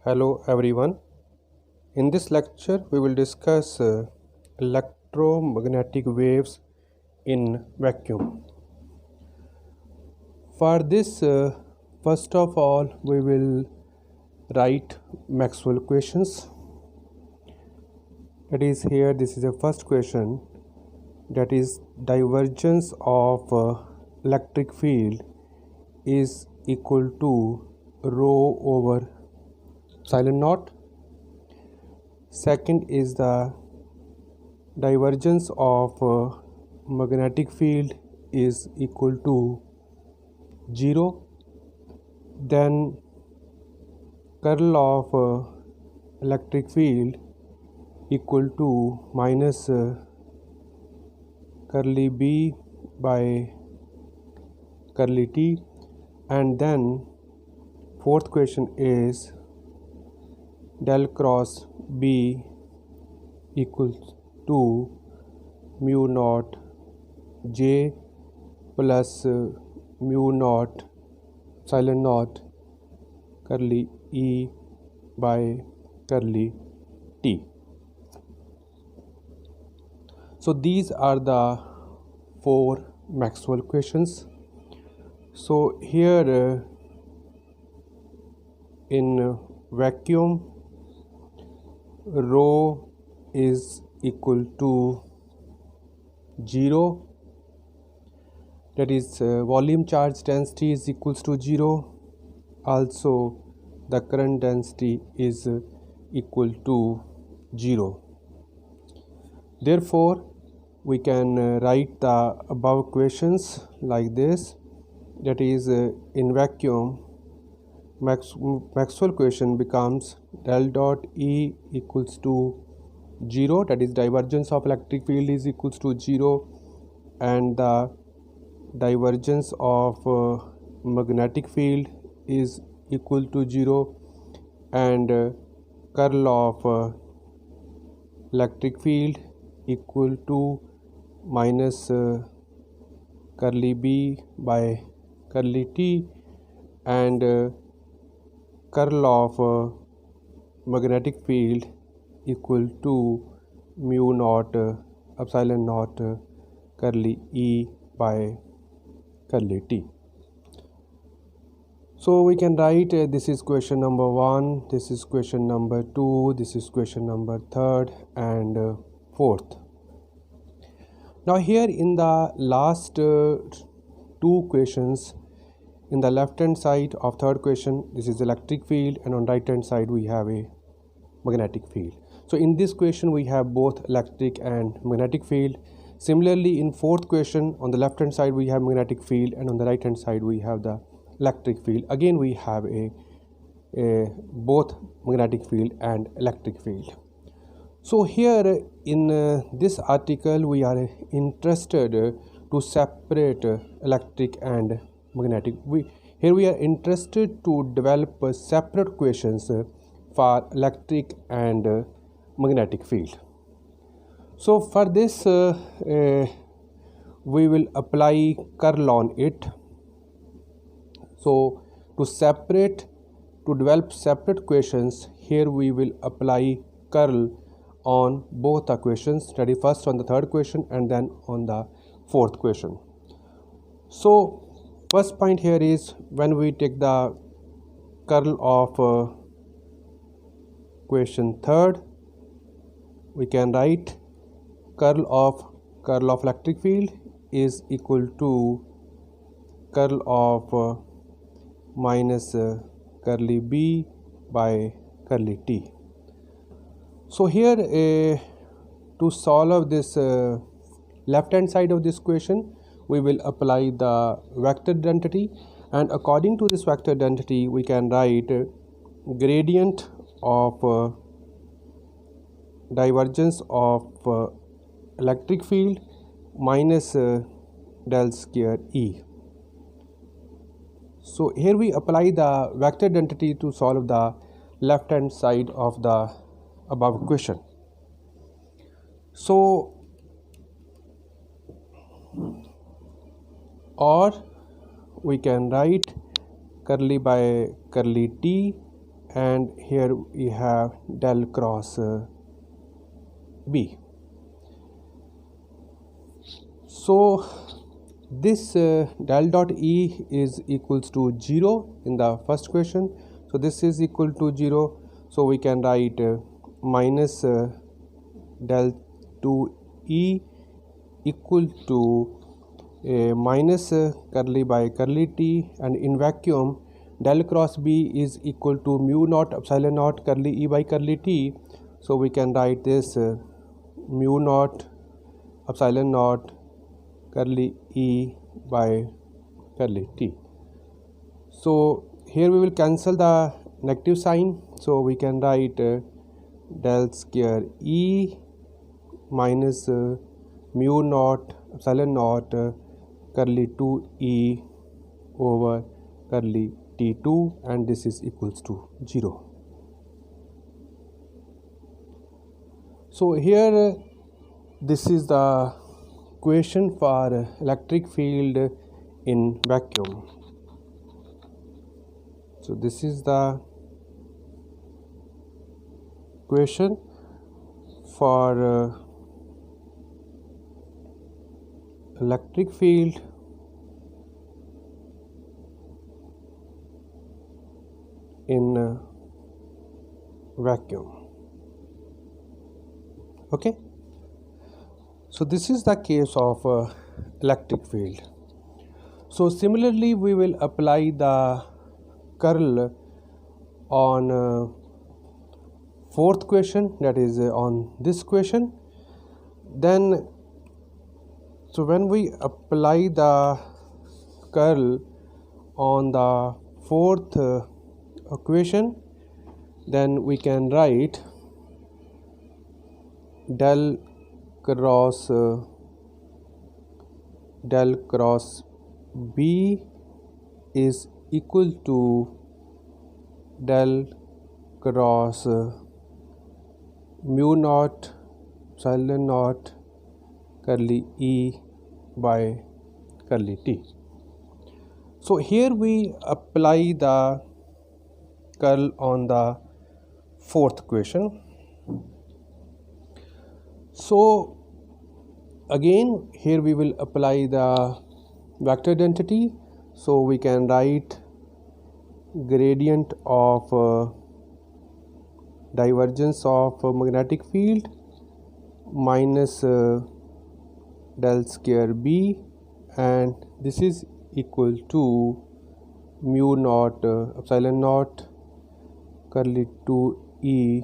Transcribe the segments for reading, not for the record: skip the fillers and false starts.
Hello everyone. In this lecture, we will discuss electromagnetic waves in vacuum. For this, first of all, we will write Maxwell equations. That is here, this is the first question. That is divergence of electric field is equal to rho over epsilon naught. Second is the divergence of magnetic field is equal to 0. Then curl of electric field equal to minus curly B by curly T. And then fourth question is del cross B equals to mu naught J plus mu naught epsilon naught curly E by curly T. So these are the four Maxwell equations. So here in vacuum, rho is equal to 0. That is volume charge density is equals to 0. Also the current density is equal to 0. Therefore we can write the above equations like this. That is in vacuum, Maxwell equation becomes del dot E equals to 0, that is divergence of electric field is equals to 0, and the divergence of magnetic field is equal to 0, and curl of electric field equal to minus curly B by curly T, and curl of magnetic field equal to mu naught epsilon naught curly E by curly T. So we can write this is question number 1, this is question number 2, this is question number 3 and 4th. Now here in the last two questions, in the left hand side of third question, this is electric field, and on right hand side we have a magnetic field. So in this question we have both electric and magnetic field. Similarly in fourth question, on the left hand side we have magnetic field, and on the right hand side we have the electric field. Again we have a both magnetic field and electric field. So here in this article we are interested to separate electric and magnetic. Here we are interested to develop separate equations for electric and magnetic field. So for this we will apply curl on it. So to develop separate equations, here we will apply curl on both equations, that is first on the third question and then on the fourth question. So first point here is when we take the curl of question third, we can write curl of electric field is equal to curl of minus curly B by curly T. So here to solve this left hand side of this equation, we will apply the vector identity, and according to this vector identity we can write gradient of divergence of electric field minus del square E. So here we apply the vector identity to solve the left hand side of the above equation. So or we can write curly by curly T and here we have del cross B. So this del dot E is equals to 0 in the first question. So this is equal to 0. So we can write minus del 2E equal to minus curly by curly T, and in vacuum del cross B is equal to mu naught epsilon naught curly E by curly T. So we can write this mu naught epsilon naught curly E by curly T. So here we will cancel the negative sign, so we can write del square E minus mu naught epsilon naught curly 2E over curly T2, and this is equals to 0. So here this is the equation for electric field in vacuum. So this is the equation for electric field in vacuum. Okay, so this is the case of electric field. So similarly we will apply the curl on fourth question, that is on this question. Then so when we apply the curl on the fourth equation, then we can write del cross B is equal to del cross mu naught epsilon naught curly E by curly T. So here we apply the curl on the fourth equation. So again here we will apply the vector identity, so we can write gradient of divergence of magnetic field minus del square B, and this is equal to mu naught epsilon naught curly 2E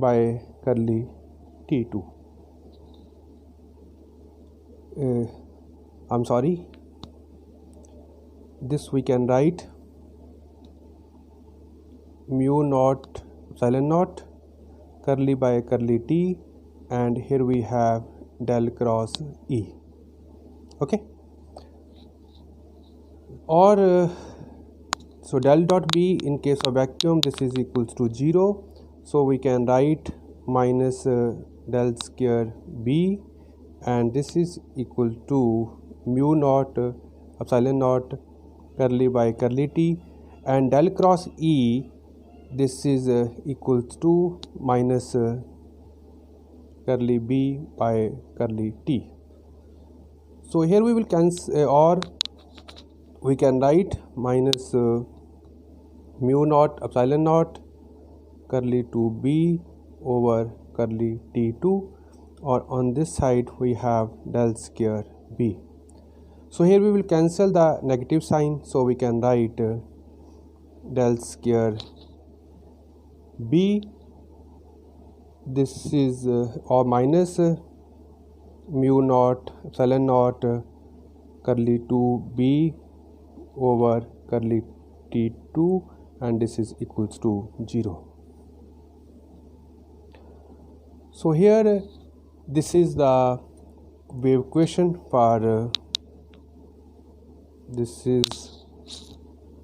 by curly T2. I'm sorry, this we can write mu naught epsilon naught curly by curly T, and here we have del cross E. Okay, or so del dot B in case of vacuum, this is equals to 0, so we can write minus del square B, and this is equal to mu naught epsilon naught curly by curly T, and del cross E, this is equals to minus curly B by curly T. So here we will cancel, or we can write minus mu naught epsilon naught curly 2B over curly T2, or on this side we have del square B. So here we will cancel the negative sign, so we can write del square B, this is or minus mu naught epsilon naught curly 2B over curly T2, and this is equals to 0. So here this is the wave equation for this is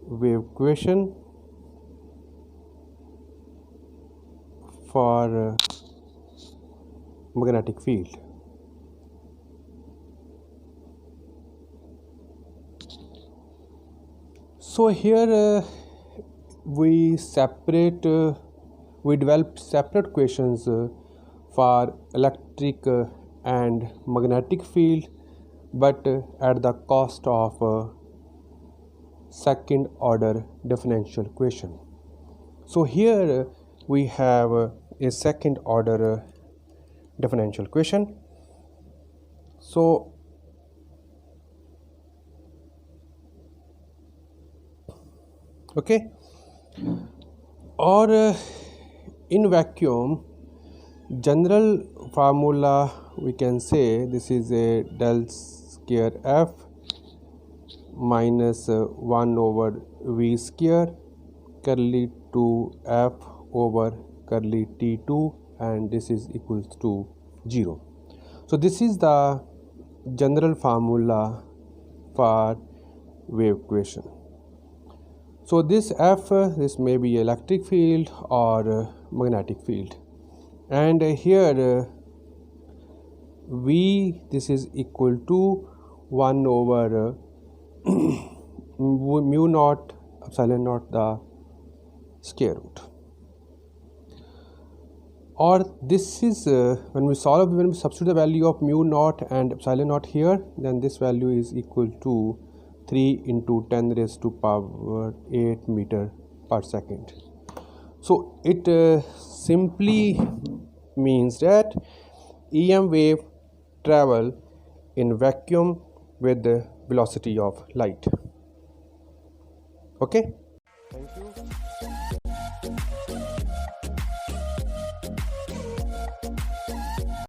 wave equation for magnetic field. So here we developed separate equations for electric and magnetic field, but at the cost of second order differential equation. So here we have a second order differential equation. So okay, or in vacuum, general formula we can say this is a del square F minus 1 over V square curly 2F over curly T2, and this is equals to 0. So this is the general formula for wave equation. So this F, this may be electric field or magnetic field, and here V, this is equal to 1 over mu naught epsilon naught the square root. Or this is when we substitute the value of mu naught and epsilon naught here, then this value is equal to 3 into 10 raised to power 8 meter per second. So it simply means that EM wave travel in vacuum with the velocity of light. Okay, thank you.